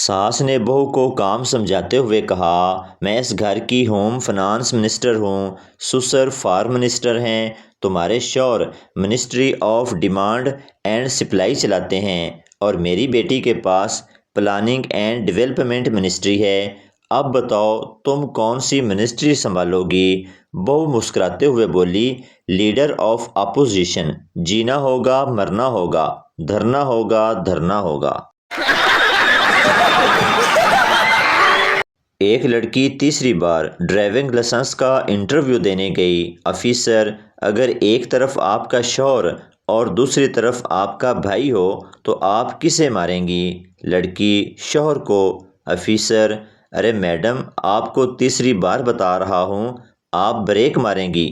सास ने बहू को काम समझाते हुए कहा, मैं इस घर की होम फाइनेंस मिनिस्टर हूँ, ससुर फॉरेन मिनिस्टर हैं, तुम्हारे शौहर ministry of demand and supply चलाते हैं और मेरी बेटी के पास प्लानिंग एंड डेवलपमेंट मिनिस्ट्री है। अब बताओ तुम कौन सी मिनिस्ट्री संभालोगी? बहू मुस्कुराते हुए बोली, लीडर ऑफ अपोजिशन, जीना होगा मरना होगा, धरना होगा धरना होगा। एक लड़की तीसरी बार ड्राइविंग लाइसेंस का इंटरव्यू देने गई। ऑफिसर, अगर एक तरफ आपका शौहर और दूसरी तरफ आपका भाई हो तो आप किसे मारेंगी? लड़की शौहर को। ऑफिसर, अरे मैडम, आपको तीसरी बार बता रहा हूँ, आप ब्रेक मारेंगी।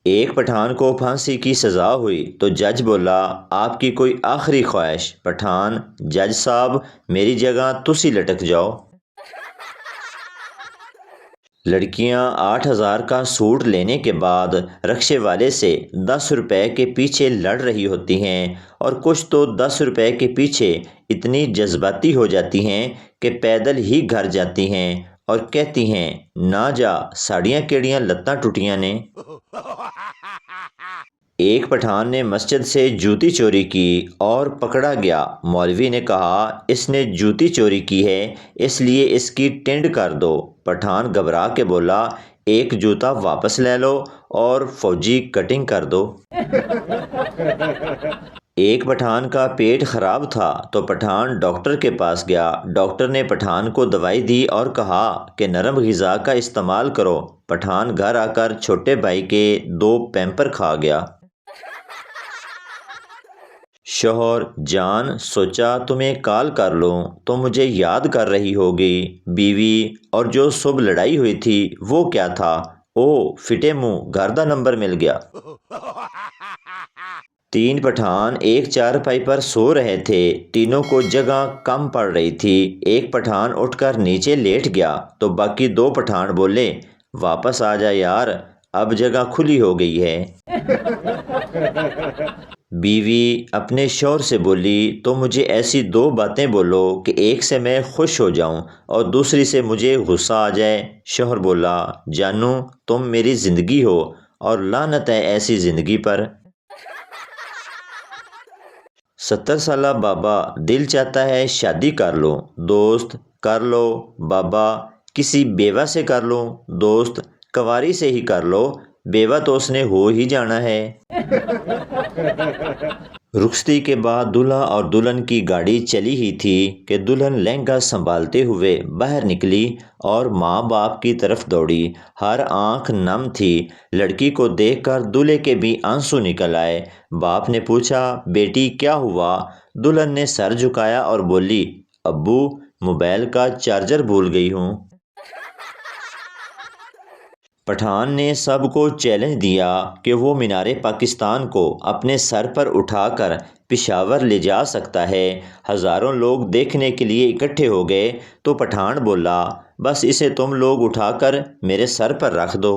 एक पठान को फांसी की सज़ा हुई तो जज बोला, आपकी कोई आखिरी ख्वाहिश? पठान, जज साहब, मेरी जगह तुसी लटक जाओ। लड़कियां 8,000 का सूट लेने के बाद रक्शे वाले से 10 रुपए के पीछे लड़ रही होती हैं और कुछ तो 10 रुपए के पीछे इतनी जज्बाती हो जाती हैं कि पैदल ही घर जाती हैं और कहती हैं, ना जा साड़ियाँ केड़ियाँ लत्तां टुटियां ने। एक पठान ने मस्जिद से जूती चोरी की और पकड़ा गया। मौलवी ने कहा, इसने जूती चोरी की है इसलिए इसकी टिंड कर दो। पठान घबरा के बोला, एक जूता वापस ले लो और फौजी कटिंग कर दो। एक पठान का पेट खराब था तो पठान डॉक्टर के पास गया। डॉक्टर ने पठान को दवाई दी और कहा कि नरम ग़िज़ा का इस्तेमाल करो। पठान घर आकर छोटे भाई के 2 पैम्पर खा गया। शौहर, जान, सोचा तुम्हें कॉल कर लूं, तो मुझे याद कर रही होगी। बीवी, और जो सुबह लड़ाई हुई थी वो क्या था? ओ फिटे मुंह, घर दा नंबर मिल गया। 3 पठान एक चारपाई पर सो रहे थे। तीनों को जगह कम पड़ रही थी। एक पठान उठकर नीचे लेट गया तो बाकी 2 पठान बोले, वापस आ जा यार, अब जगह खुली हो गई है। बीवी अपने शौहर से बोली, तो मुझे ऐसी 2 बातें बोलो कि एक से मैं खुश हो जाऊं और दूसरी से मुझे गुस्सा आ जाए। शौहर बोला, जानू, तुम मेरी ज़िंदगी हो और लानत है ऐसी ज़िंदगी पर। 70 साला बाबा, दिल चाहता है शादी कर लो। दोस्त, कर लो। बाबा, किसी बेवा से कर लो। दोस्त, कवारी से ही कर लो, बेवा तो उसने हो ही जाना है। रुखसती के बाद दूल्हा और दुल्हन की गाड़ी चली ही थी कि दुल्हन लहंगा संभालते हुए बाहर निकली और माँ बाप की तरफ दौड़ी। हर आंख नम थी। लड़की को देखकर दूल्हे के भी आंसू निकल आए। बाप ने पूछा, बेटी क्या हुआ? दुल्हन ने सर झुकाया और बोली, अब्बू, मोबाइल का चार्जर भूल गई हूँ। पठान ने सबको चैलेंज दिया कि वो मीनारे पाकिस्तान को अपने सर पर उठाकर पेशावर ले जा सकता है। हज़ारों लोग देखने के लिए इकट्ठे हो गए तो पठान बोला, बस इसे तुम लोग उठाकर मेरे सर पर रख दो।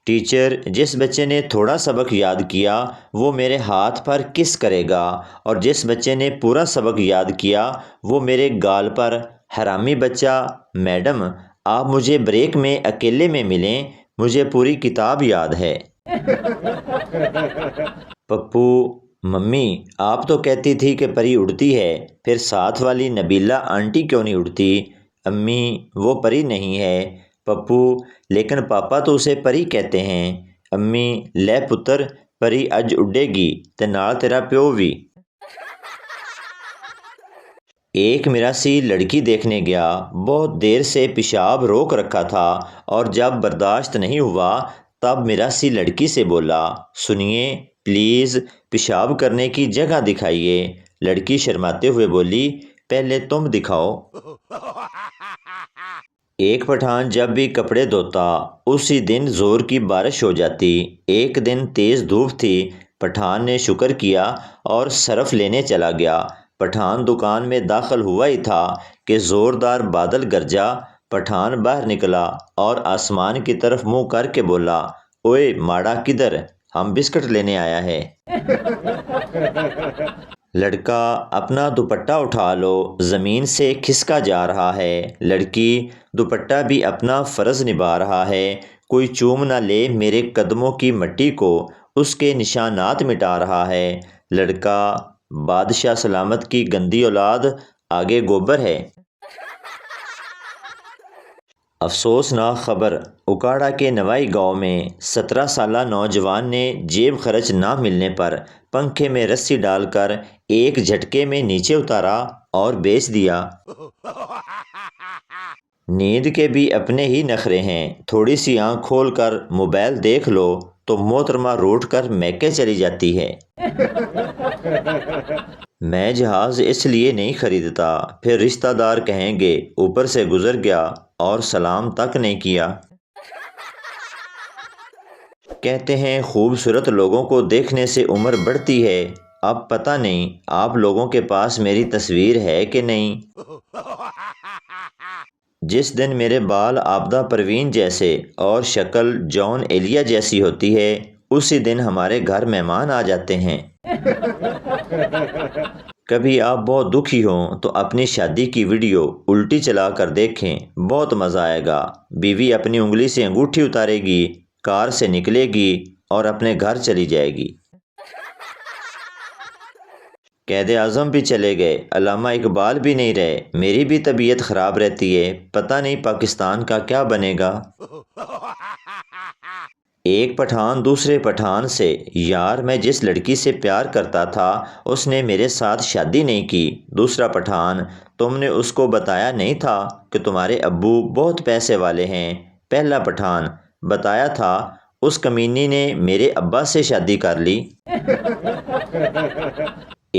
टीचर, जिस बच्चे ने थोड़ा सबक याद किया वो मेरे हाथ पर किस करेगा और जिस बच्चे ने पूरा सबक याद किया वो मेरे गाल पर। हरामी बच्चा। मैडम, आप मुझे ब्रेक में अकेले में मिलें, मुझे पूरी किताब याद है। पप्पू, मम्मी, आप तो कहती थी कि परी उड़ती है, फिर साथ वाली नबीला आंटी क्यों नहीं उड़ती? अम्मी, वो परी नहीं है। पप्पू, लेकिन पापा तो उसे परी कहते हैं। अम्मी, ले पुत्र, परी अज उड़ेगी ते नाल तेरा प्यो भी। एक मिरासी लड़की देखने गया। बहुत देर से पेशाब रोक रखा था और जब बर्दाश्त नहीं हुआ तब मिरासी लड़की से बोला, सुनिए प्लीज़, पेशाब करने की जगह दिखाइए। लड़की शर्माते हुए बोली, पहले तुम दिखाओ। एक पठान जब भी कपड़े धोता उसी दिन जोर की बारिश हो जाती। एक दिन तेज धूप थी। पठान ने शुक्र किया और सरफ लेने चला गया। पठान दुकान में दाखिल हुआ ही था कि जोरदार बादल गरजा। पठान बाहर निकला और आसमान की तरफ मुंह करके बोला, ओए माड़ा किधर, हम बिस्कुट लेने आया है। لڑکا اپنا دوپٹہ اٹھا لو، زمین سے کھسکا جا رہا ہے۔ لڑکی دوپٹہ بھی اپنا فرض نبھا رہا ہے، کوئی چوم نہ لے میرے قدموں کی مٹی کو، اس کے نشانات مٹا رہا ہے۔ لڑکا بادشاہ سلامت کی گندی اولاد آگے گوبر ہے۔ افسوسناک خبر، اکاڑا کے نوائی گاؤں میں 17 سالہ نوجوان نے جیب خرچ نہ ملنے پر پنکھے میں رسی ڈال کر ایک جھٹکے میں نیچے اتارا اور بیچ دیا۔ نیند کے بھی اپنے ہی نخرے ہیں، تھوڑی سی آنکھ کھول کر موبائل دیکھ لو تو محترمہ روٹھ کر میکے چلی جاتی ہے۔ میں جہاز اس لیے نہیں خریدتا، پھر رشتہ دار کہیں گے اوپر سے گزر گیا اور سلام تک نہیں کیا۔ کہتے ہیں خوبصورت لوگوں کو دیکھنے سے عمر بڑھتی ہے، اب پتہ نہیں آپ لوگوں کے پاس میری تصویر ہے کہ نہیں۔ جس دن میرے بال آبدہ پروین جیسے اور شکل جان ایلیا جیسی ہوتی ہے، اسی دن ہمارے گھر مہمان آ جاتے ہیں۔ کبھی آپ بہت دکھی ہوں تو اپنی شادی کی ویڈیو الٹی چلا کر دیکھیں، بہت مزہ آئے گا۔ بیوی اپنی انگلی سے انگوٹھی اتارے گی، کار سے نکلے گی اور اپنے گھر چلی جائے گی۔ قائد اعظم بھی چلے گئے، علامہ اقبال بھی نہیں رہے، میری بھی طبیعت خراب رہتی ہے، پتہ نہیں پاکستان کا کیا بنے گا۔ ایک پٹھان دوسرے پٹھان سے، یار میں جس لڑکی سے پیار کرتا تھا اس نے میرے ساتھ شادی نہیں کی۔ دوسرا پٹھان، تم نے اس کو بتایا نہیں تھا کہ تمہارے ابو بہت پیسے والے ہیں۔ پہلا پٹھان، بتایا تھا، اس کمینی نے میرے ابا سے شادی کر لی۔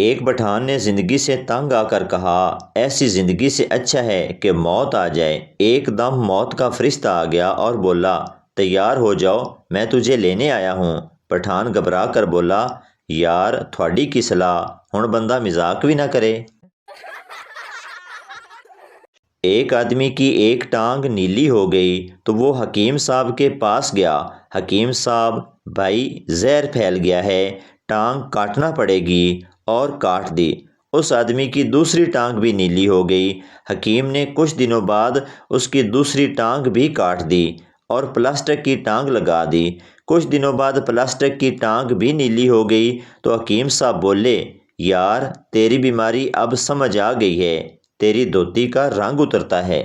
ایک پٹھان نے زندگی سے تنگ آ کر کہا، ایسی زندگی سے اچھا ہے کہ موت آ جائے۔ ایک دم موت کا فرشتہ آ گیا اور بولا، تیار ہو جاؤ، میں تجھے لینے آیا ہوں۔ پٹھان گھبرا کر بولا، یار تھوڑی کی صلاح، ہن بندہ مذاق بھی نہ کرے۔ ایک آدمی کی ایک ٹانگ نیلی ہو گئی تو وہ حکیم صاحب کے پاس گیا۔ حکیم صاحب، بھائی زہر پھیل گیا ہے، ٹانگ کاٹنا پڑے گی، اور کاٹ دی۔ اس آدمی کی دوسری ٹانگ بھی نیلی ہو گئی۔ حکیم نے کچھ دنوں بعد اس کی دوسری ٹانگ بھی کاٹ دی اور پلاسٹک کی ٹانگ لگا دی۔ کچھ دنوں بعد پلاسٹک کی ٹانگ بھی نیلی ہو گئی تو حکیم صاحب بولے، یار تیری بیماری اب سمجھ آ گئی ہے، تیری دھوتی کا رنگ اترتا ہے۔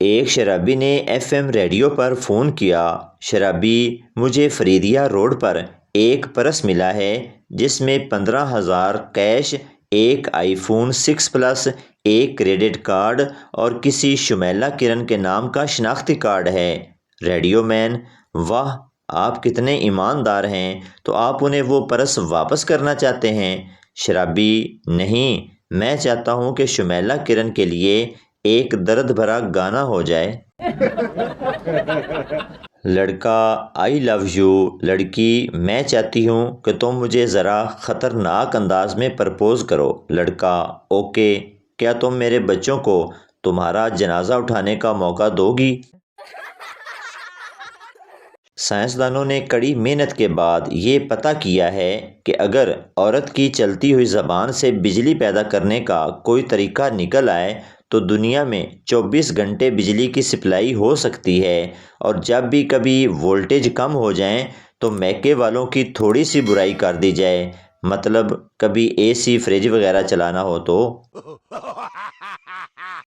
ایک شرابی نے ایف ایم ریڈیو پر فون کیا، شرابی، مجھے فریدیہ روڈ پر ایک پرس ملا ہے جس میں 15,000 کیش، ایک آئی فون 6 پلس، ایک کریڈٹ کارڈ اور کسی شمیلہ کرن کے نام کا شناختی کارڈ ہے۔ ریڈیو مین، واہ آپ کتنے ایماندار ہیں، تو آپ انہیں وہ پرس واپس کرنا چاہتے ہیں؟ شرابی، نہیں، میں چاہتا ہوں کہ شمیلہ کرن کے لیے ایک درد بھرا گانا ہو جائے۔ لڑکا، آئی لو یو۔ لڑکی، میں چاہتی ہوں کہ تم مجھے ذرا خطرناک انداز میں پرپوز کرو۔ لڑکا، اوکے، کیا تم میرے بچوں کو تمہارا جنازہ اٹھانے کا موقع دو گی؟ سائنسدانوں نے کڑی محنت کے بعد یہ پتہ کیا ہے کہ اگر عورت کی چلتی ہوئی زبان سے بجلی پیدا کرنے کا کوئی طریقہ نکل آئے تو دنیا میں 24 گھنٹے بجلی کی سپلائی ہو سکتی ہے، اور جب بھی کبھی وولٹیج کم ہو جائیں تو میکے والوں کی تھوڑی سی برائی کر دی جائے، مطلب کبھی اے سی فریج وغیرہ چلانا ہو تو۔